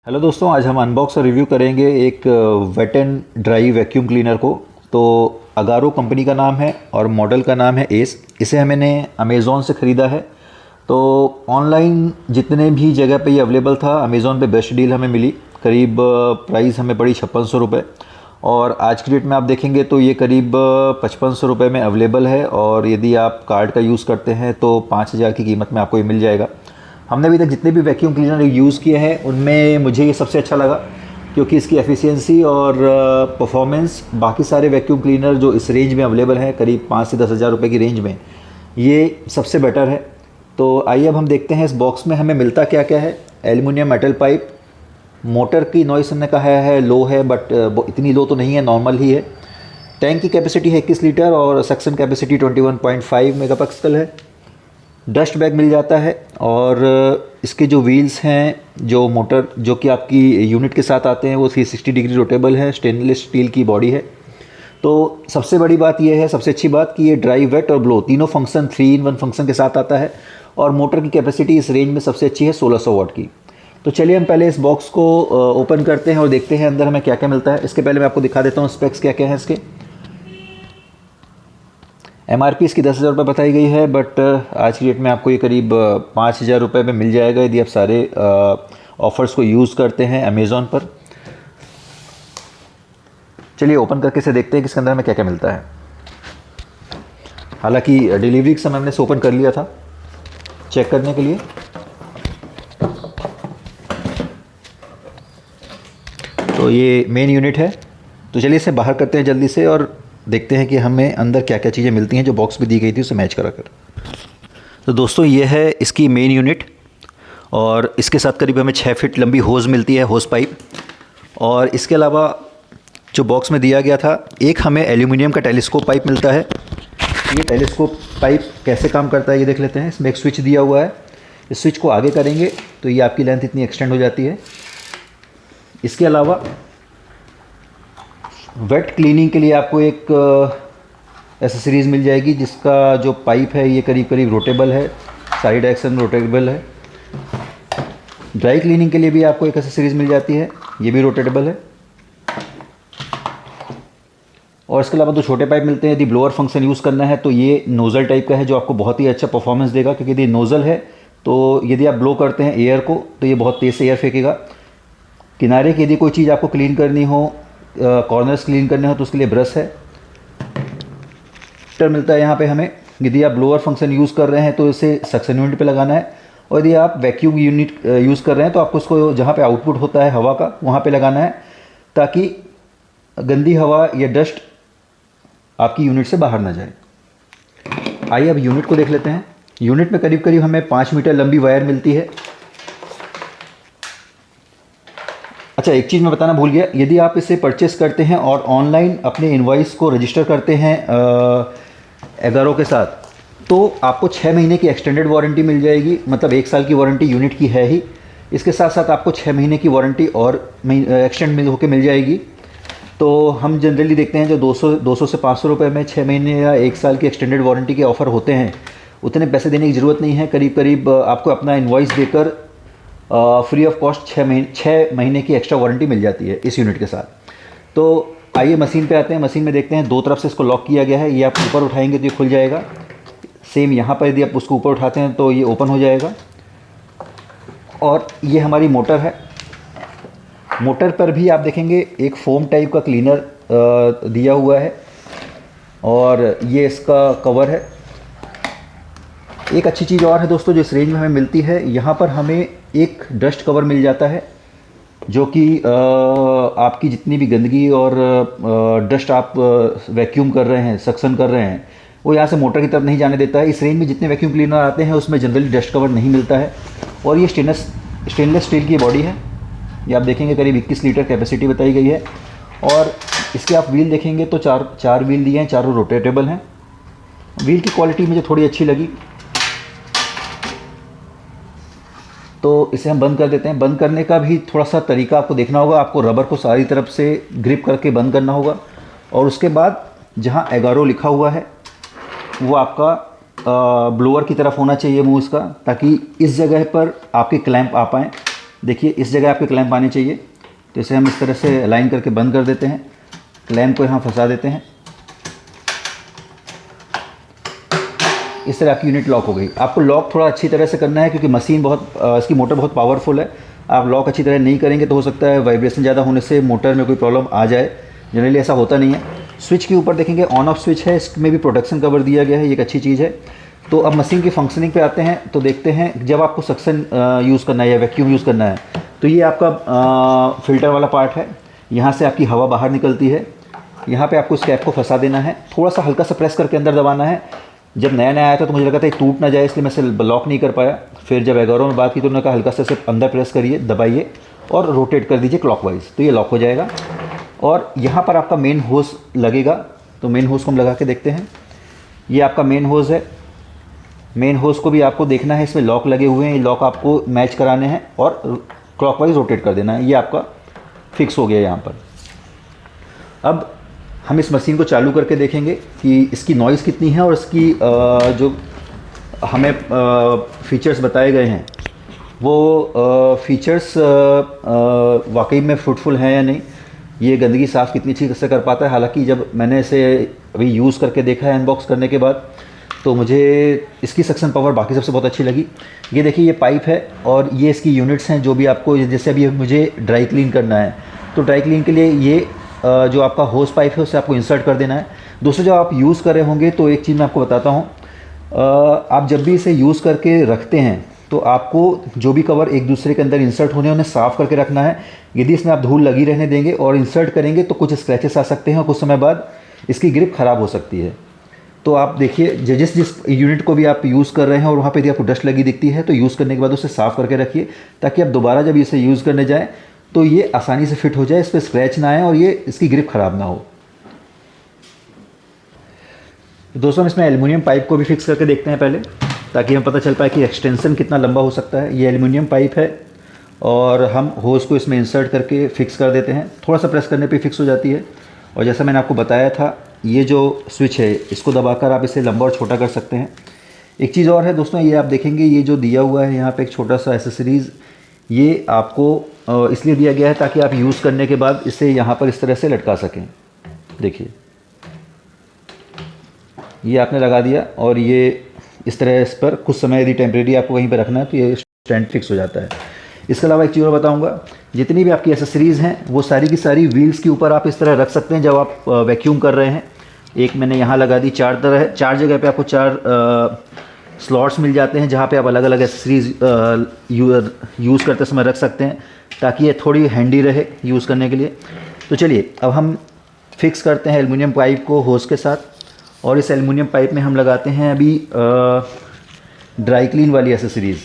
Hello दोस्तों, आज हम अनबॉक्स और रिव्यू करेंगे एक wet and dry vacuum cleaner को। तो अगारो कंपनी का नाम है और मॉडल का नाम है एस। इसे मैंने अमेज़ॉन से ख़रीदा है। तो ऑनलाइन जितने भी जगह पे ये अवेलेबल था, अमेज़ॉन पे बेस्ट डील हमें मिली। करीब प्राइस हमें पड़ी 5600 रुपये, और आज की डेट में आप देखेंगे तो ये करीब 5500 रुपये में अवेलेबल है। और यदि आप कार्ड का यूज़ करते हैं तो 5000 की कीमत में आपको ये मिल जाएगा। हमने अभी तक जितने भी वैक्यूम क्लीनर यूज़ किए हैं उनमें मुझे ये सबसे अच्छा लगा, क्योंकि इसकी एफिशिएंसी और परफॉर्मेंस बाकी सारे वैक्यूम क्लीनर जो इस रेंज में अवेलेबल हैं, करीब 5 से 10 हज़ार रुपये की रेंज में, ये सबसे बेटर है। तो आइए अब हम देखते हैं इस बॉक्स में हमें मिलता क्या क्या है। एल्युमिनियम मेटल पाइप, मोटर की नॉइस हमने कहा है लो है, बट इतनी लो तो नहीं है, नॉर्मल ही है। टैंक की कैपेसिटी है 21 लीटर और सक्शन कैपेसिटी 21.5 मेगापिक्सल है। डस्ट बैग मिल जाता है, और इसके जो व्हील्स हैं, जो मोटर जो कि आपकी यूनिट के साथ आते हैं, वो 360 डिग्री रोटेबल है, स्टेनलेस स्टील की बॉडी है। तो सबसे बड़ी बात यह है, सबसे अच्छी बात, कि ये ड्राई वेट और ब्लो तीनों फंक्शन 3-in-1 फंक्शन के साथ आता है। और मोटर की कैपेसिटी इस रेंज में सबसे अच्छी है 1600 वाट की। तो चलिए हम पहले इस बॉक्स को ओपन करते हैं और देखते हैं अंदर हमें क्या क्या मिलता है। इसके पहले मैं आपको दिखा देता हूँ स्पेक्स क्या क्या है इसके। MRP इसकी 10,000 रुपये बताई गई है, बट आज की डेट में आपको ये करीब 5000 रुपये में मिल जाएगा यदि आप सारे ऑफ़र्स को यूज़ करते हैं अमेज़ॉन पर। चलिए ओपन करके इसे देखते हैं कि इसके अंदर हमें क्या क्या मिलता है। हालांकि डिलीवरी के समय हमने इसे ओपन कर लिया था चेक करने के लिए। तो ये मेन यूनिट है। तो चलिए इसे बाहर करते हैं जल्दी से और देखते हैं कि हमें अंदर क्या क्या चीज़ें मिलती हैं जो बॉक्स में दी गई थी उसे मैच करा कर। तो दोस्तों ये है इसकी मेन यूनिट, और इसके साथ करीब हमें 6 फीट लंबी होज़ मिलती है, होज़ पाइप। और इसके अलावा जो बॉक्स में दिया गया था, एक हमें एल्यूमिनियम का टेलीस्कोप पाइप मिलता है। ये टेलीस्कोप पाइप कैसे काम करता है ये देख लेते हैं। इसमें एक स्विच दिया हुआ है, इस स्विच को आगे करेंगे तो ये आपकी लेंथ इतनी एक्सटेंड हो जाती है। इसके अलावा वेट क्लीनिंग के लिए आपको एक एसेसरीज़ मिल जाएगी, जिसका जो पाइप है ये करीब करीब रोटेबल है, साइड एक्शन रोटेबल है। ड्राई क्लीनिंग के लिए भी आपको एक एसेसरीज़ मिल जाती है, ये भी रोटेबल है। और इसके अलावा दो छोटे पाइप मिलते हैं। यदि ब्लोअर फंक्शन यूज़ करना है तो ये नोज़ल टाइप का है, जो आपको बहुत ही अच्छा परफॉर्मेंस देगा, क्योंकि यदि नोज़ल है तो यदि आप ब्लो करते हैं एयर को तो ये बहुत तेज़ से एयर फेंकेगा। किनारे की यदि कोई चीज़ आपको क्लीन करनी हो, कॉर्नर्स क्लीन करने हो, तो उसके लिए ब्रश है। टर मिलता है यहाँ पे हमें। यदि आप ब्लोअर फंक्शन यूज़ कर रहे हैं तो इसे सक्शन यूनिट पे लगाना है, और यदि आप वैक्यूम यूनिट यूज़ कर रहे हैं तो आपको उसको जहाँ पे आउटपुट होता है हवा का, वहाँ पे लगाना है, ताकि गंदी हवा या डस्ट आपकी यूनिट से बाहर ना जाए। आइए अब यूनिट को देख लेते हैं। यूनिट में करीब करीब हमें 5 मीटर लंबी वायर मिलती है। अच्छा, एक चीज़ मैं बताना भूल गया, यदि आप इसे परचेस करते हैं और ऑनलाइन अपने इनवॉइस को रजिस्टर करते हैं एगारो के साथ, तो आपको 6 महीने की एक्सटेंडेड वारंटी मिल जाएगी। मतलब 1 साल की वारंटी यूनिट की है ही, इसके साथ साथ आपको 6 महीने की वारंटी और एक्सटेंड होकर मिल जाएगी। तो हम जनरली देखते हैं जो 200 से 500 रुपये में 6 महीने या 1 साल की एक्सटेंडेड वारंटी के ऑफ़र होते हैं, उतने पैसे देने की ज़रूरत नहीं है। करीब करीब आपको अपना इनवॉइस देकर फ्री ऑफ कॉस्ट 6 महीने की एक्स्ट्रा वारंटी मिल जाती है इस यूनिट के साथ। तो आइए मशीन पे आते हैं। मशीन में देखते हैं, दो तरफ से इसको लॉक किया गया है। ये आप ऊपर उठाएंगे तो ये खुल जाएगा। सेम यहाँ पर यदि आप उसको ऊपर उठाते हैं तो ये ओपन हो जाएगा। और ये हमारी मोटर है। मोटर पर भी आप देखेंगे एक फोम टाइप का क्लीनर दिया हुआ है, और ये इसका कवर है। एक अच्छी चीज़ और है दोस्तों जो इस रेंज में हमें मिलती है, यहाँ पर हमें एक डस्ट कवर मिल जाता है, जो कि आपकी जितनी भी गंदगी और डस्ट आप वैक्यूम कर रहे हैं, सक्शन कर रहे हैं, वो यहाँ से मोटर की तरफ नहीं जाने देता है। इस रेंज में जितने वैक्यूम क्लीनर आते हैं उसमें जनरली डस्ट कवर नहीं मिलता है। और ये स्टेनलेस स्टील की बॉडी है। ये आप देखेंगे करीब 21 लीटर कैपेसिटी बताई गई है। और इसके आप व्हील देखेंगे तो चार व्हील दिए हैं, चारों रोटेटेबल हैं। व्हील की क्वालिटी मुझे थोड़ी अच्छी लगी, तो इसे हम बंद कर देते हैं। बंद करने का भी थोड़ा सा तरीका आपको देखना होगा। आपको रबर को सारी तरफ से ग्रिप करके बंद करना होगा, और उसके बाद जहाँ एगारो लिखा हुआ है वो आपका ब्लोअर की तरफ होना चाहिए मुँह इसका, ताकि इस जगह पर आपके क्लैंप आ पाएँ। देखिए इस जगह आपके क्लैंप आने चाहिए, तो इसे हम इस तरह से अलाइन करके बंद कर देते हैं, क्लैंप को यहाँ फंसा देते हैं। इस तरह आपकी यूनिट लॉक हो गई। आपको लॉक थोड़ा अच्छी तरह से करना है क्योंकि मशीन बहुत इसकी मोटर बहुत पावरफुल है। आप लॉक अच्छी तरह नहीं करेंगे तो हो सकता है वाइब्रेशन ज़्यादा होने से मोटर में कोई प्रॉब्लम आ जाए। जनरली ऐसा होता नहीं है। स्विच के ऊपर देखेंगे ऑन ऑफ स्विच है, इसमें भी प्रोटेक्शन कवर दिया गया है, ये एक अच्छी चीज़ है। तो अब मशीन की फंक्शनिंग पे आते हैं, तो देखते हैं जब आपको सक्शन यूज़ करना है या वैक्यूम यूज़ करना है, तो ये आपका फ़िल्टर वाला पार्ट है। यहाँ से आपकी हवा बाहर निकलती है, यहाँ पे आपको इस कैप को फंसा देना है, थोड़ा सा हल्का सा प्रेस करके अंदर दबाना है। जब नया नया आया था तो मुझे लगा था ये टूट ना जाए, इसलिए मैं इसे लॉक नहीं कर पाया। फिर जब एगारो में बात की तो उन्होंने कहा हल्का सा सिर्फ अंदर प्रेस करिए, दबाइए और रोटेट कर दीजिए क्लॉकवाइज, तो ये लॉक हो जाएगा। और यहाँ पर आपका मेन होस लगेगा, तो मेन होस को हम लगा के देखते हैं। ये आपका मेन होस है। मेन होस को भी आपको देखना है, इसमें लॉक लगे हुए हैं, ये लॉक आपको मैच कराने हैं और क्लॉकवाइज रोटेट कर देना है। ये आपका फिक्स हो गया यहाँ पर। अब हम इस मशीन को चालू करके देखेंगे कि इसकी नॉइज़ कितनी है और इसकी जो हमें फीचर्स बताए गए हैं वो फीचर्स वाकई में फ्रूटफुल हैं या नहीं, ये गंदगी साफ़ कितनी अच्छी से कर पाता है। हालांकि जब मैंने इसे अभी यूज़ करके देखा है अनबॉक्स करने के बाद, तो मुझे इसकी सक्शन पावर बाकी सबसे बहुत अच्छी लगी। ये देखिए ये पाइप है और ये इसकी यूनिट्स हैं जो भी आपको, जैसे अभी मुझे ड्राई क्लीन करना है तो ड्राई क्लीन के लिए ये जो आपका होस पाइप है उसे आपको इंसर्ट कर देना है। दोस्तों जब आप यूज़ कर रहे होंगे तो एक चीज़ मैं आपको बताता हूँ, आप जब भी इसे यूज़ करके रखते हैं तो आपको जो भी कवर एक दूसरे के अंदर इंसर्ट होने उन्हें साफ़ करके रखना है। यदि इसमें आप धूल लगी रहने देंगे और इंसर्ट करेंगे तो कुछ स्क्रैचेस आ सकते हैं और कुछ समय बाद इसकी ग्रिप ख़राब हो सकती है। तो आप देखिए जिस यूनिट को भी आप यूज़ कर रहे हैं और वहाँ पे यदि आपको डस्ट लगी दिखती है तो यूज़ करने के बाद उसे साफ़ करके रखिए, ताकि आप दोबारा जब इसे यूज़ करने जाएँ तो ये आसानी से फिट हो जाए, इस पर स्क्रैच ना आए और ये इसकी ग्रिप ख़राब ना हो। दोस्तों हम इसमें एल्युमिनियम पाइप को भी फिक्स करके देखते हैं पहले, ताकि हमें पता चल पाए कि एक्सटेंशन कितना लंबा हो सकता है। ये एल्युमिनियम पाइप है और हम होस को इसमें इंसर्ट करके फिक्स कर देते हैं। थोड़ा सा प्रेस करने पे फिक्स हो जाती है। और जैसा मैंने आपको बताया था, ये जो स्विच है इसको दबाकर आप इसे लंबा और छोटा कर सकते हैं। एक चीज़ और है दोस्तों, ये आप देखेंगे ये जो दिया हुआ है यहाँ पे एक छोटा सा एसेसरीज़, ये आपको इसलिए दिया गया है ताकि आप यूज़ करने के बाद इसे यहाँ पर इस तरह से लटका सकें। देखिए ये आपने लगा दिया और ये इस तरह इस पर कुछ समय यदि टेम्परेरी आपको वहीं पर रखना है तो ये स्टैंड फिक्स हो जाता है। इसके अलावा एक चीज़ और बताऊंगा, जितनी भी आपकी एसेसरीज़ हैं वो सारी की सारी व्हील्स के ऊपर आप इस तरह रख सकते हैं जब आप वैक्यूम कर रहे हैं। एक मैंने यहाँ लगा दी, चार जगह पे आपको 4 स्लॉट्स मिल जाते हैं जहाँ पे आप अलग अलग एसेसरीज़ यूज़ करते समय रख सकते हैं, ताकि ये थोड़ी हैंडी रहे यूज़ करने के लिए। तो चलिए अब हम फिक्स करते हैं एल्युमिनियम पाइप को होस के साथ, और इस एल्युमिनियम पाइप में हम लगाते हैं अभी ड्राई क्लीन वाली एसेसरीज़।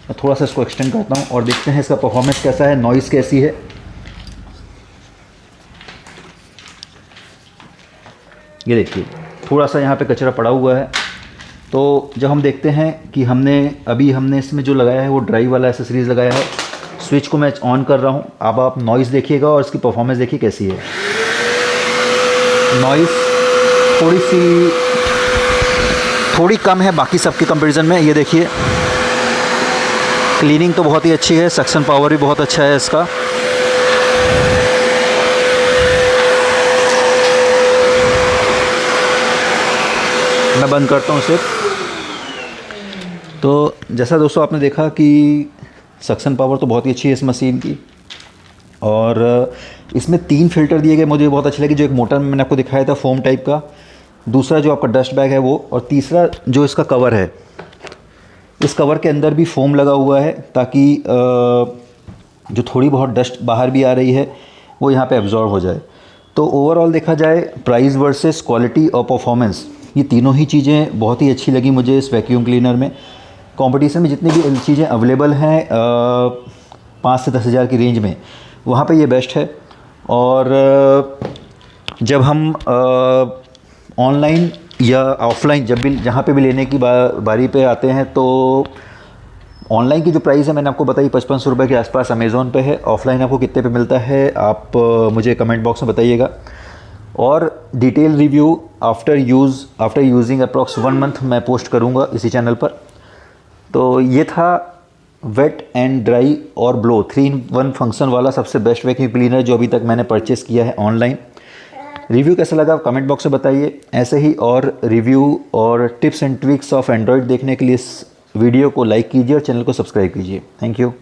मैं थोड़ा सा इसको एक्सटेंड करता हूँ और देखते हैं इसका परफॉर्मेंस कैसा है, नॉइज़ कैसी है। ये देखिए थोड़ा सा यहाँ पे कचरा पड़ा हुआ है। तो जब हम देखते हैं कि हमने इसमें जो लगाया है वो ड्राई वाला एसेसरीज़ लगाया है। स्विच को मैं ऑन कर रहा हूँ, अब आप नॉइज़ देखिएगा और इसकी परफॉर्मेंस देखिए कैसी है। नॉइज़ थोड़ी कम है बाकी सबके कंपैरिजन में। ये देखिए क्लीनिंग तो बहुत ही अच्छी है, सक्शन पावर भी बहुत अच्छा है इसका। मैं बंद करता हूँ इसे। तो जैसा दोस्तों आपने देखा कि सक्शन पावर तो बहुत ही अच्छी है इस मशीन की, और इसमें 3 फ़िल्टर दिए गए, मुझे बहुत अच्छे लगे। जो एक मोटर में मैंने आपको दिखाया था फोम टाइप का, दूसरा जो आपका डस्ट बैग है वो, और तीसरा जो इसका कवर है, इस कवर के अंदर भी फोम लगा हुआ है ताकि जो थोड़ी बहुत डस्ट बाहर भी आ रही है वो यहाँ पे एब्जॉर्ब हो जाए। तो ओवरऑल देखा जाए प्राइस वर्सेस क्वालिटी और परफॉर्मेंस, ये तीनों ही चीज़ें बहुत ही अच्छी लगी मुझे इस वैक्यूम क्लीनर में। कंपटीशन में जितनी भी चीज़ें अवेलेबल हैं 5 से 10 हज़ार की रेंज में, वहाँ पे ये बेस्ट है। और जब हम ऑनलाइन या ऑफ़लाइन जहाँ पे भी लेने की बारी पे आते हैं, तो ऑनलाइन की जो प्राइस है मैंने आपको बताई 5500 रुपये के आसपास अमेज़ॉन पे है। ऑफ़लाइन आपको कितने पे मिलता है आप मुझे कमेंट बॉक्स में बताइएगा। और detail review after using approx 1 month मैं पोस्ट करूँगा इसी चैनल पर। तो ये था वेट एंड ड्राई और ब्लो 3-in-1 फंक्शन वाला सबसे बेस्ट वैक्यूम क्लीनर जो अभी तक मैंने परचेस किया है ऑनलाइन। रिव्यू कैसा लगा आप कमेंट बॉक्स में बताइए। ऐसे ही और रिव्यू और tips and tricks of Android देखने के लिए इस वीडियो को लाइक कीजिए और चैनल को सब्सक्राइब कीजिए। Thank you.